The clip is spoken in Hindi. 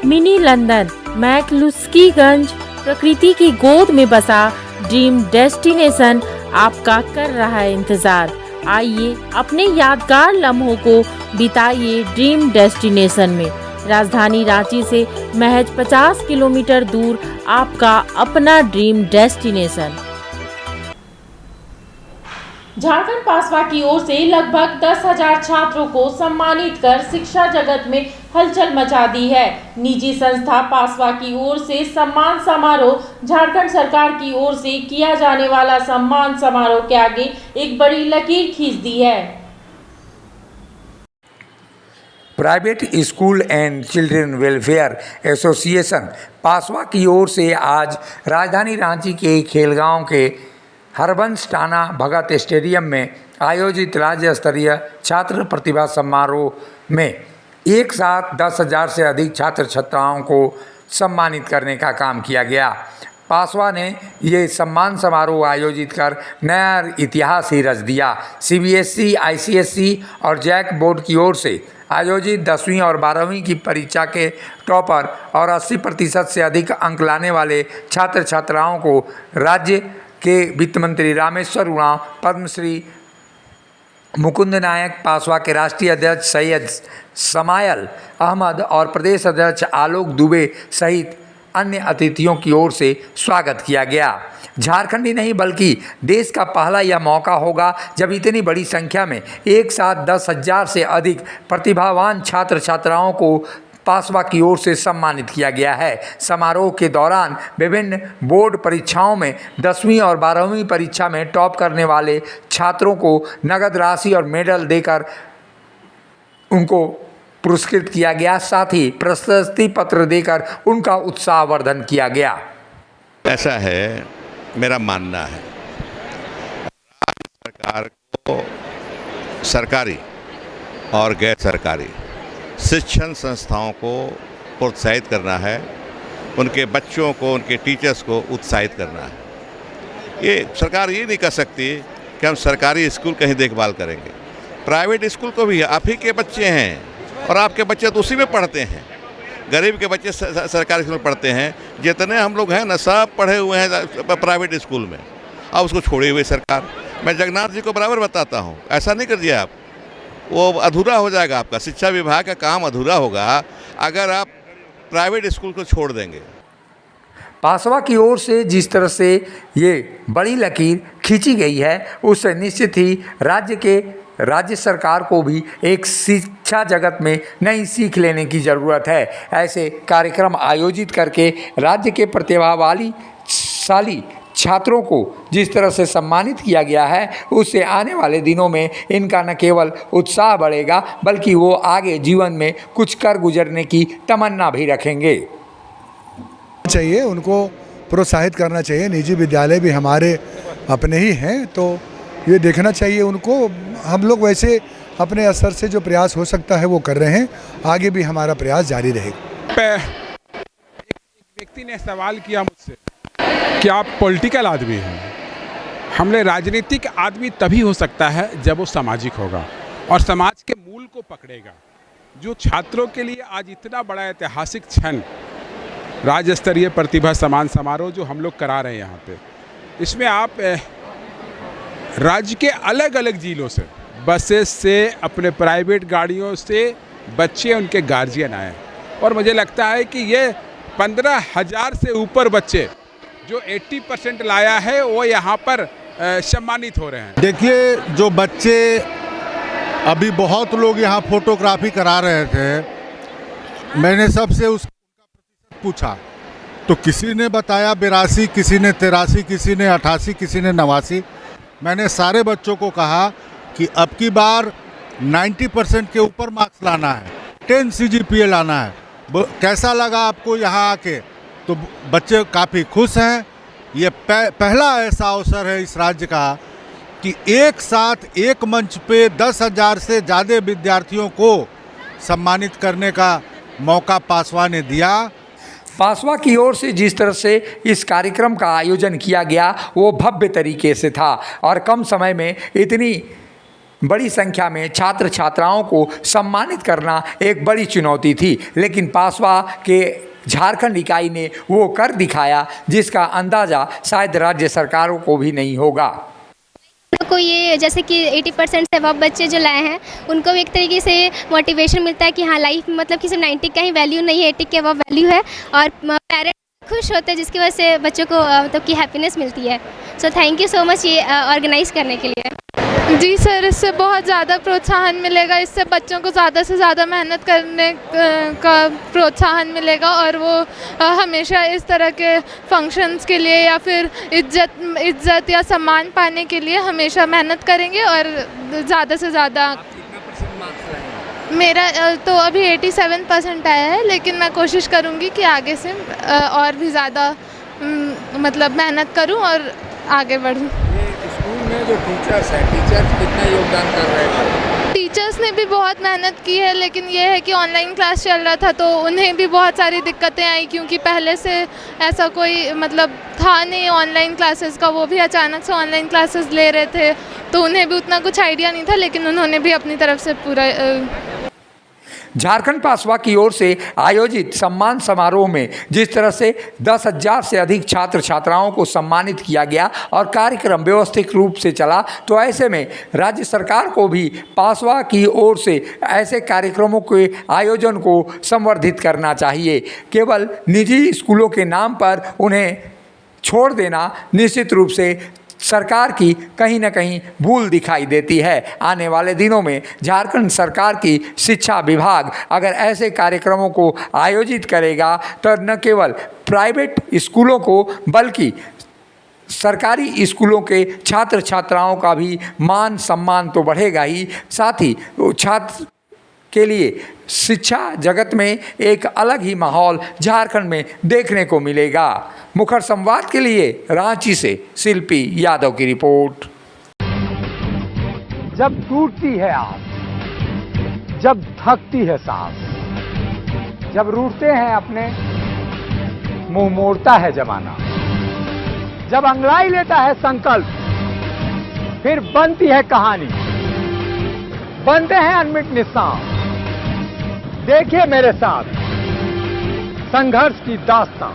मिनी लंदन मैक्लुस्कीगंज प्रकृति की गोद में बसा ड्रीम डेस्टिनेशन आपका कर रहा है इंतजार। आइए अपने यादगार लम्हों को बिताइए ड्रीम डेस्टिनेशन में। राजधानी रांची से महज 50 किलोमीटर दूर आपका अपना ड्रीम डेस्टिनेशन। झारखंड पासवा की ओर से लगभग 10,000 छात्रों को सम्मानित कर शिक्षा जगत में हलचल मचा दी है। निजी संस्था पासवा की ओर से सम्मान समारोह झारखंड सरकार की ओर से किया जाने वाला सम्मान समारोह के आगे एक बड़ी लकीर खींच दी है। Private school and children welfare association पासवा की ओर से आज राजधानी रांची के खेलगांव के हरबंस टाना भगत स्टेडियम में आयोजित राज्य स्तरीय छात्र प्रतिभा समारोह में एक साथ 10,000 से अधिक छात्र छात्राओं को सम्मानित करने का काम किया गया। पासवा ने ये सम्मान समारोह आयोजित कर नया इतिहास ही रच दिया। सीबीएसई, आईसीएसई और जैक बोर्ड की ओर से आयोजित 10वीं और 12वीं की परीक्षा के टॉपर और 80% से अधिक अंक लाने वाले छात्र छात्राओं को राज्य के वित्त मंत्री रामेश्वर उरांव, पद्मश्री मुकुंद नायक, पासवा के राष्ट्रीय अध्यक्ष सैयद समायल अहमद और प्रदेश अध्यक्ष आलोक दुबे सहित अन्य अतिथियों की ओर से स्वागत किया गया। झारखंड ही नहीं बल्कि देश का पहला यह मौका होगा जब इतनी बड़ी संख्या में एक साथ 10,000 से अधिक प्रतिभावान छात्र छात्राओं को पासवा की ओर से सम्मानित किया गया है। समारोह के दौरान विभिन्न बोर्ड परीक्षाओं में 10वीं और 12वीं परीक्षा में टॉप करने वाले छात्रों को नगद राशि और मेडल देकर उनको पुरस्कृत किया गया। साथ ही प्रशस्ति पत्र देकर उनका उत्साहवर्धन किया गया। ऐसा है, मेरा मानना है, सरकार को सरकारी और गैर सरकारी शिक्षण संस्थाओं को प्रोत्साहित करना है, उनके बच्चों को, उनके टीचर्स को उत्साहित करना है। ये सरकार ये नहीं कर सकती कि हम सरकारी स्कूल कहीं देखभाल करेंगे। प्राइवेट स्कूल को भी आप ही के बच्चे हैं और आपके बच्चे तो उसी में पढ़ते हैं। गरीब के बच्चे सरकारी स्कूल में पढ़ते हैं। जितने हम लोग हैं ना, सब पढ़े हुए हैं प्राइवेट स्कूल में। अब उसको छोड़ी हुई सरकार। मैं जगन्नाथ जी को बराबर बताता हूँ, ऐसा नहीं कर दिया आप, वो अधूरा हो जाएगा। आपका शिक्षा विभाग का काम अधूरा होगा अगर आप प्राइवेट स्कूल को छोड़ देंगे। पासवा की ओर से जिस तरह से ये बड़ी लकीर खींची गई है, उससे निश्चित ही राज्य सरकार को भी एक शिक्षा जगत में नई सीख लेने की ज़रूरत है। ऐसे कार्यक्रम आयोजित करके राज्य के प्रतिभाशाली छात्रों को जिस तरह से सम्मानित किया गया है, उससे आने वाले दिनों में इनका न केवल उत्साह बढ़ेगा बल्कि वो आगे जीवन में कुछ कर गुजरने की तमन्ना भी रखेंगे। चाहिए उनको प्रोत्साहित करना चाहिए। निजी विद्यालय भी हमारे अपने ही हैं, तो ये देखना चाहिए उनको। हम लोग वैसे अपने स्तर से जो प्रयास हो सकता है वो कर रहे हैं, आगे भी हमारा प्रयास जारी रहेगा। एक व्यक्ति ने सवाल किया मुझसे कि आप पॉलिटिकल आदमी हैं। हमने राजनीतिक आदमी तभी हो सकता है जब वो सामाजिक होगा और समाज के मूल को पकड़ेगा। जो छात्रों के लिए आज इतना बड़ा ऐतिहासिक क्षण राज्य स्तरीय प्रतिभा सम्मान समारोह जो हम लोग करा रहे हैं यहाँ पे, इसमें आप राज्य के अलग अलग जिलों से, बसेस से, अपने प्राइवेट गाड़ियों से बच्चे, उनके गार्जियन आए और मुझे लगता है कि ये 15,000 से ऊपर बच्चे जो 80% लाया है वो यहाँ पर सम्मानित हो रहे हैं। देखिए, जो बच्चे अभी बहुत लोग यहाँ फोटोग्राफी करा रहे थे, मैंने सबसे उसका प्रतिशत पूछा तो किसी ने बताया 82, किसी ने 83, किसी ने 88, किसी ने 89। मैंने सारे बच्चों को कहा कि अब की बार 90% के ऊपर मार्क्स लाना है, 10 CGPA लाना है। कैसा लगा आपको यहाँ आके? तो बच्चे काफ़ी खुश हैं। ये पहला ऐसा अवसर है इस राज्य का कि एक साथ एक मंच पे 10,000 से ज़्यादा विद्यार्थियों को सम्मानित करने का मौका पासवा ने दिया। पासवा की ओर से जिस तरह से इस कार्यक्रम का आयोजन किया गया वो भव्य तरीके से था और कम समय में इतनी बड़ी संख्या में छात्र छात्राओं को सम्मानित करना एक बड़ी चुनौती थी, लेकिन पासवा के झारखंड इकाई ने वो कर दिखाया जिसका अंदाज़ा शायद राज्य सरकारों को भी नहीं होगा। को ये जैसे कि 80% से अबव बच्चे जो लाए हैं उनको भी एक तरीके से मोटिवेशन मिलता है कि हाँ लाइफ में मतलब कि सिर्फ 90 का ही वैल्यू नहीं है, 80 के अबव वैल्यू है और पेरेंट्स खुश होते हैं जिसकी वजह से बच्चों को मतलब की हैप्पीनेस मिलती है। So thank you so much ये ऑर्गेनाइज करने के लिए। जी सर, इससे बहुत ज़्यादा प्रोत्साहन मिलेगा, इससे बच्चों को ज़्यादा से ज़्यादा मेहनत करने का प्रोत्साहन मिलेगा और वो हमेशा इस तरह के फंक्शंस के लिए या फिर इज्जत या सम्मान पाने के लिए हमेशा मेहनत करेंगे और ज़्यादा से ज़्यादा। मेरा तो अभी 87% आया है, लेकिन मैं कोशिश करूँगी कि आगे से और भी ज़्यादा मतलब मेहनत करूँ और आगे बढ़ूँ। स्कूल में जो टीचर्स हैं, टीचर्स कितना योगदान कर रहे हैं? टीचर्स ने भी बहुत मेहनत की है, लेकिन ये है कि ऑनलाइन क्लास चल रहा था तो उन्हें भी बहुत सारी दिक्कतें आई, क्योंकि पहले से ऐसा कोई मतलब था नहीं ऑनलाइन क्लासेस का। वो भी अचानक से ऑनलाइन क्लासेस ले रहे थे तो उन्हें भी उतना कुछ आइडिया नहीं था, लेकिन उन्होंने भी अपनी तरफ से पूरा झारखंड पासवा की ओर से आयोजित सम्मान समारोह में जिस तरह से 10,000 से अधिक छात्र छात्राओं को सम्मानित किया गया और कार्यक्रम व्यवस्थित रूप से चला, तो ऐसे में राज्य सरकार को भी पासवा की ओर से ऐसे कार्यक्रमों के आयोजन को संवर्धित करना चाहिए। केवल निजी स्कूलों के नाम पर उन्हें छोड़ देना निश्चित रूप से सरकार की कहीं न कहीं भूल दिखाई देती है। आने वाले दिनों में झारखंड सरकार की शिक्षा विभाग अगर ऐसे कार्यक्रमों को आयोजित करेगा तो न केवल प्राइवेट स्कूलों को बल्कि सरकारी स्कूलों के छात्र छात्राओं का भी मान सम्मान तो बढ़ेगा ही, साथ ही छात्र के लिए शिक्षा जगत में एक अलग ही माहौल झारखंड में देखने को मिलेगा। मुखर संवाद के लिए रांची से शिल्पी यादव की रिपोर्ट। जब टूटती है आस, जब थकती है सांस, जब रूठते हैं अपने मुंह मोड़ता है जमाना, जब अंगड़ाई लेता है संकल्प, फिर बनती है कहानी, बनते हैं अनमिट निशान। देखिए मेरे साथ संघर्ष की दास्तां।